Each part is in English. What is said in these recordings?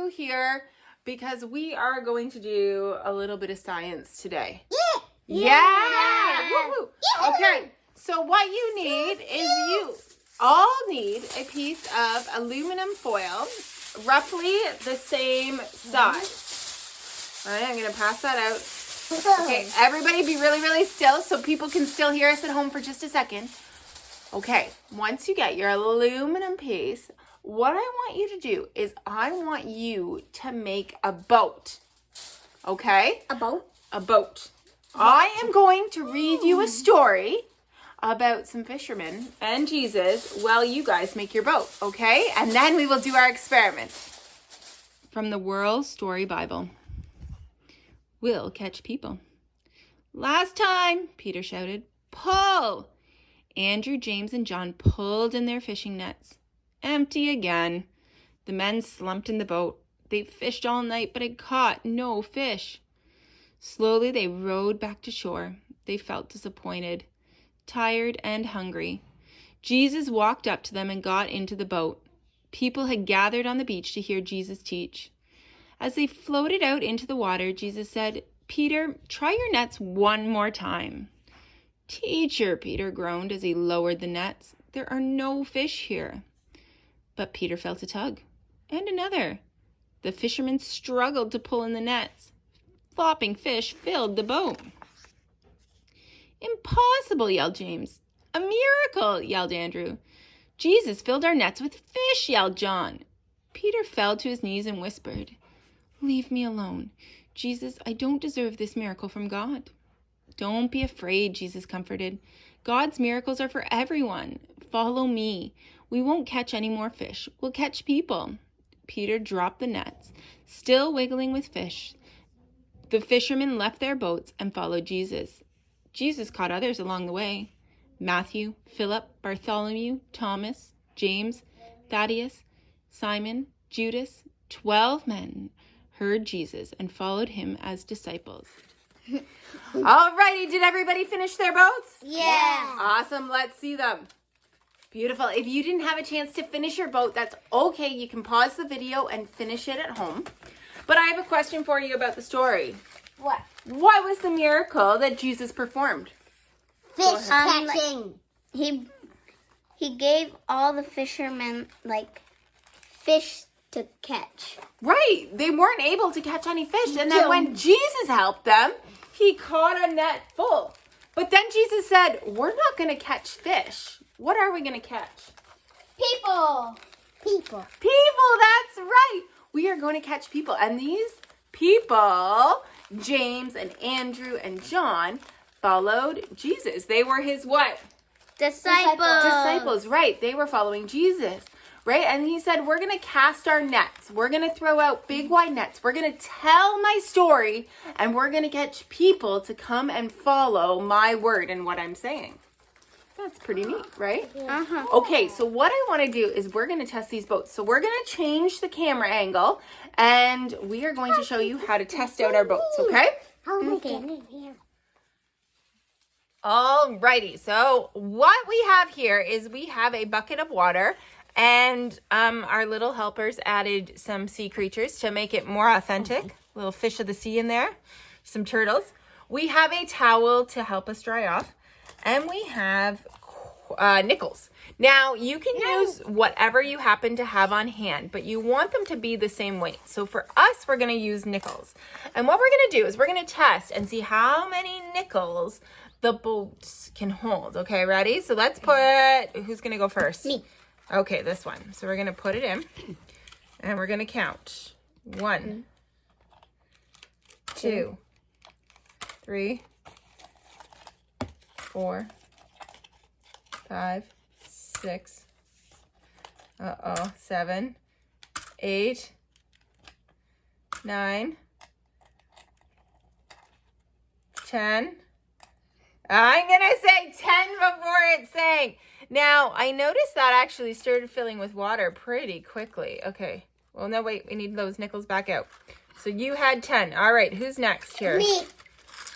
Andrew here because we are going to do a little bit of science today. Yeah! Woo-hoo. Okay, so what you need is you all need a piece of aluminum foil, roughly the same size. All right, I'm going to pass that out. Okay, everybody be really, really still so people can still hear us at home for just a second. Okay, once you get your aluminum piece, what I want you to do is I want you to make a boat. Okay? A boat? A boat. I am going to read you a story about some fishermen and Jesus while you guys make your boat, okay? And then we will do our experiment. From the World Story Bible. We'll catch people. Last time, Peter shouted, pull! Andrew, James, and John pulled in their fishing nets. Empty again. The men slumped in the boat. They fished all night, but had caught no fish. Slowly they rowed back to shore. They felt disappointed, tired, and hungry. Jesus walked up to them and got into the boat. People had gathered on the beach to hear Jesus teach. As they floated out into the water, Jesus said, Peter, try your nets one more time. Teacher, Peter groaned as he lowered the nets. There are no fish here. But Peter felt a tug, and another. The fishermen struggled to pull in the nets. Flopping fish filled the boat. Impossible, yelled James. A miracle, yelled Andrew. Jesus filled our nets with fish, yelled John. Peter fell to his knees and whispered, Leave me alone. Jesus, I don't deserve this miracle from God. Don't be afraid, Jesus comforted. God's miracles are for everyone. Follow me. We won't catch any more fish. We'll catch people. Peter dropped the nets, still wiggling with fish. The fishermen left their boats and followed Jesus. Jesus caught others along the way. Matthew, Philip, Bartholomew, Thomas, James, Thaddeus, Simon, Judas, 12 men heard Jesus and followed him as disciples. All righty, did everybody finish their boats? Yeah. Awesome, let's see them. Beautiful. If you didn't have a chance to finish your boat, that's okay. You can pause the video and finish it at home. But I have a question for you about the story. What? What was the miracle that Jesus performed? Fish catching. He gave all the fishermen fish to catch. Right. They weren't able to catch any fish. And then when Jesus helped them, he caught a net full. But then Jesus said, we're not going to catch fish. What are we going to catch? People. People, that's right. We are going to catch people. And these people, James and Andrew and John, followed Jesus. They were his what? Disciples, right. They were following Jesus, right? And he said, we're going to cast our nets. We're going to throw out big wide nets. We're going to tell my story, and we're going to catch people to come and follow my word and what I'm saying. That's pretty neat, right? Uh-huh. Okay, so what I want to do is we're going to test these boats. So we're going to change the camera angle, and we are going to show you how to test out our boats, okay? Okay. All righty, so what we have here is we have a bucket of water, and our little helpers added some sea creatures to make it more authentic. Little fish of the sea in there, some turtles. We have a towel to help us dry off, and we have nickels. Now, you can use whatever you happen to have on hand, but you want them to be the same weight. So for us, we're going to use nickels. And what we're going to do is we're going to test and see how many nickels the boats can hold. Okay, ready? So let's put, who's going to go first? Me. Okay, this one. So we're going to put it in, and we're going to count. 1, 2, 3, 4, 5, 6, 7, 8, 9, 10. I'm going to say 10 before it sank. Now, I noticed that actually started filling with water pretty quickly. Okay. Well, no, wait. We need those nickels back out. So you had 10. All right. Who's next here? Me.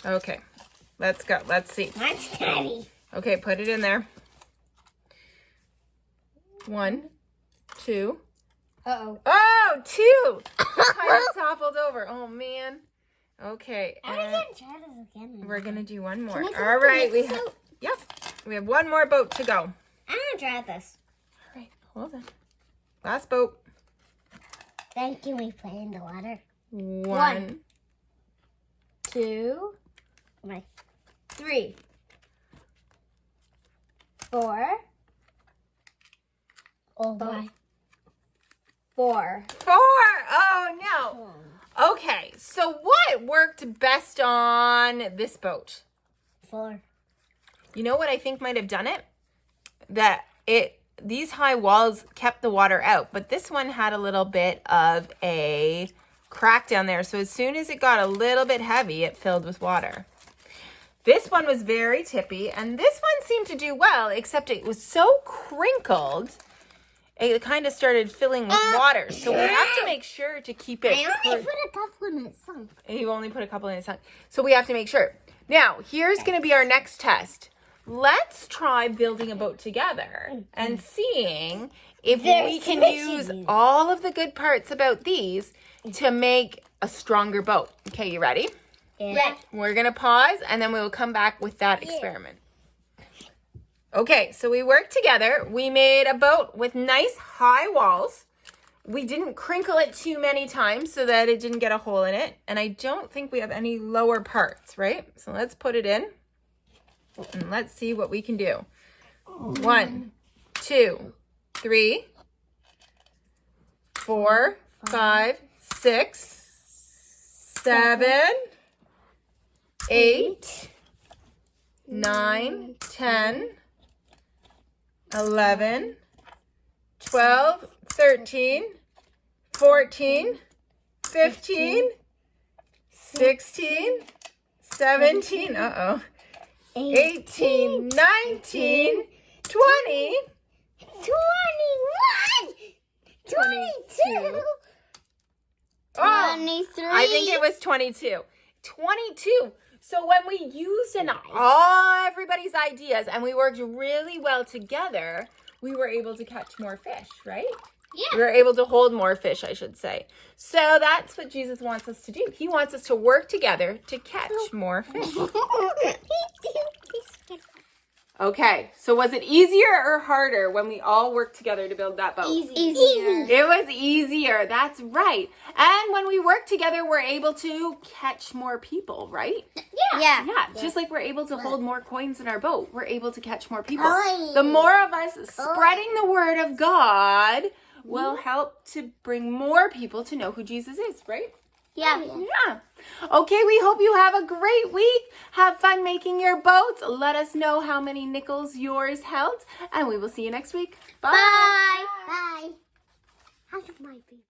Okay. Let's go. Let's see. That's heavy. Okay, put it in there. 1, 2. Uh-oh. Oh, 2. It toppled over. Oh, man. Okay. I'm and gonna try this again. we're going to do one more. Can I All right. take this out? We have one more boat to go. I'm gonna try this. All right. Hold on. Last boat. Then can we play in the water? 1, 2, 3, 4. Oh my. 4. 4. Oh, no. Okay. So what worked best on this boat? 4. You know what I think might have done it? These high walls kept the water out, but this one had a little bit of a crack down there. So as soon as it got a little bit heavy, it filled with water. This one was very tippy, and this one seemed to do well, except it was so crinkled, it kind of started filling with water. So we have to make sure to keep it. I only put a couple in it sunk. You only put a couple in its tongue. So we have to make sure. Now, here's going to be our next test. Let's try building a boat together and seeing if we can use all of the good parts about these to make a stronger boat. Okay, you ready? Yeah. We're going to pause and then we will come back with that experiment. Okay, so we worked together. We made a boat with nice high walls. We didn't crinkle it too many times so that it didn't get a hole in it. And I don't think we have any lower parts, right? So let's put it in and let's see what we can do. 1, 2, 3, 4, 5, 6, 7, 8, 9, 10, 11, 12, 13, 14, 15, 16, 17, 18, 19, 20, 21, 22, Oh, 23. I think it was 22. 22. So when we used all everybody's ideas and we worked really well together, we were able to catch more fish, right? Yeah. We were able to hold more fish, I should say. So that's what Jesus wants us to do. He wants us to work together to catch more fish. Okay, so was it easier or harder when we all worked together to build that boat? Easier. It was easier, that's right. And when we work together, we're able to catch more people, right? Yeah. Yeah, just like we're able to hold more coins in our boat, we're able to catch more people. Oi. The more of us spreading the word of God will help to bring more people to know who Jesus is, right? Yeah. Yeah. Okay, we hope you have a great week. Have fun making your boats. Let us know how many nickels yours held, and we will see you next week. Bye. Bye. Bye. How do my people?